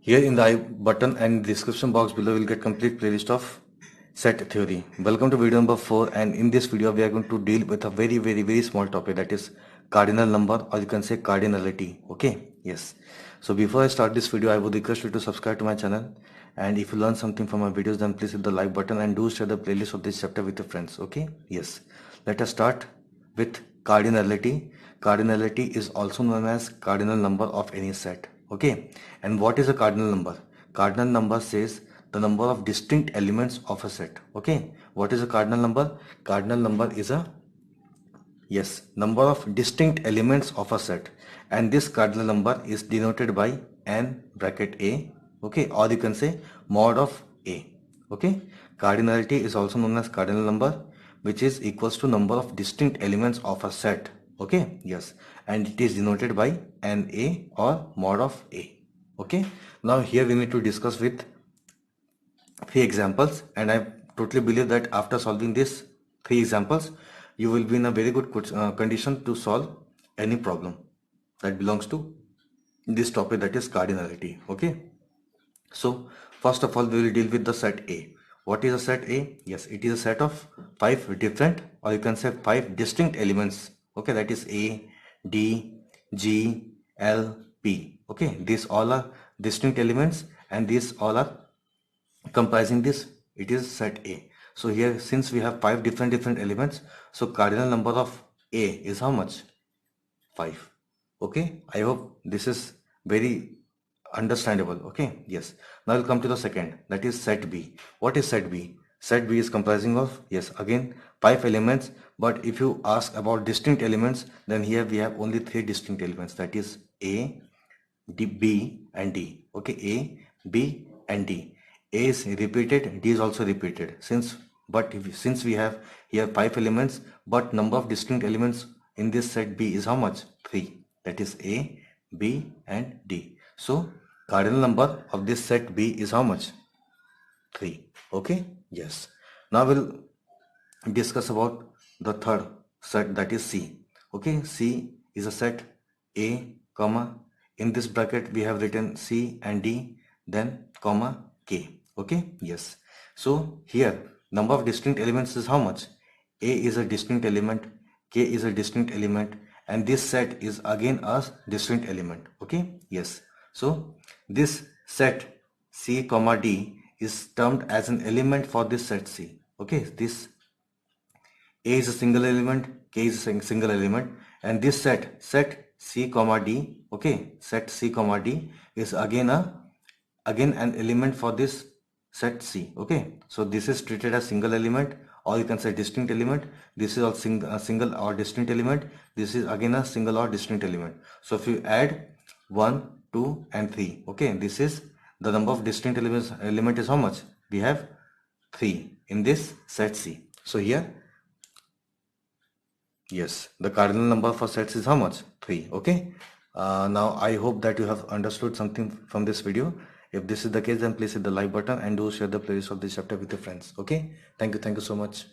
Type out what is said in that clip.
Here in the I button and description box below you will get complete playlist of set theory. Welcome to video number 4, and in this video we are going to deal with a very small topic, that is cardinal number, or you can say cardinality. Okay, yes. So before I start this video, I would request you to subscribe to my channel, and if you learn something from my videos, then please hit the like button and do share the playlist of this chapter with your friends. Okay, yes. Let us start with cardinality. Cardinality is also known as cardinal number of any set. Okay, and what is a cardinal number? Cardinal number says the number of distinct elements of a set. Okay, what is a cardinal number? Cardinal number is a number of distinct elements of a set, and this cardinal number is denoted by n bracket a. Okay, or you can say mod of a. Okay, cardinality is also known as cardinal number, which is equals to number of distinct elements of a set. Okay, yes, and it is denoted by na or mod of a. Okay, now here we need to discuss with three examples, and I totally believe that after solving these three examples you will be in a very good condition to solve any problem that belongs to this topic, that is cardinality. Okay, so first of all we will deal with the set A. What is a set A? Yes, it is a set of 5 different, or you can say 5 distinct elements. Okay, that is A, D, G, L, P. Okay, these all are distinct elements, and these all are comprising this. It is set A. So here, since we have 5 different elements, so cardinal number of A is how much? 5. Okay, I hope this is very understandable. Okay, yes. Now we'll come to the second, that is set B. What is set B? Set B is comprising of, yes, again 5 elements, but if you ask about distinct elements, then here we have only 3 distinct elements, that is A, D, B and D. Okay, A, B and D. A is repeated, D is also repeated. Since we have here 5 elements, but number of distinct elements in this set B is how much? 3. That is A, B and D. So cardinal number of this set B is how much? 3. Okay, yes. Now we'll discuss about the third set, that is C. Okay, C is a set A, comma, in this bracket we have written C and D, then comma K. Okay, yes. So here number of distinct elements is how much? A is a distinct element, K is a distinct element, and this set is again a distinct element. Okay, yes. So this set C comma D is termed as an element for this set C. Okay, this A is a single element, K is a single element, and this set C comma D, okay, set C comma D is again an element for this set C. Okay, so this is treated as single element, or you can say distinct element. This is also a single or distinct element. This is again a single or distinct element. So if you add 1, 2 and 3, okay, this is the number of distinct element is how much? We have 3 in this set C. So here, yes, the cardinal number for sets is how much? 3. Okay, now I hope that you have understood something from this video. If this is the case, then please hit the like button and do share the playlist of this chapter with your friends. Okay, thank you so much.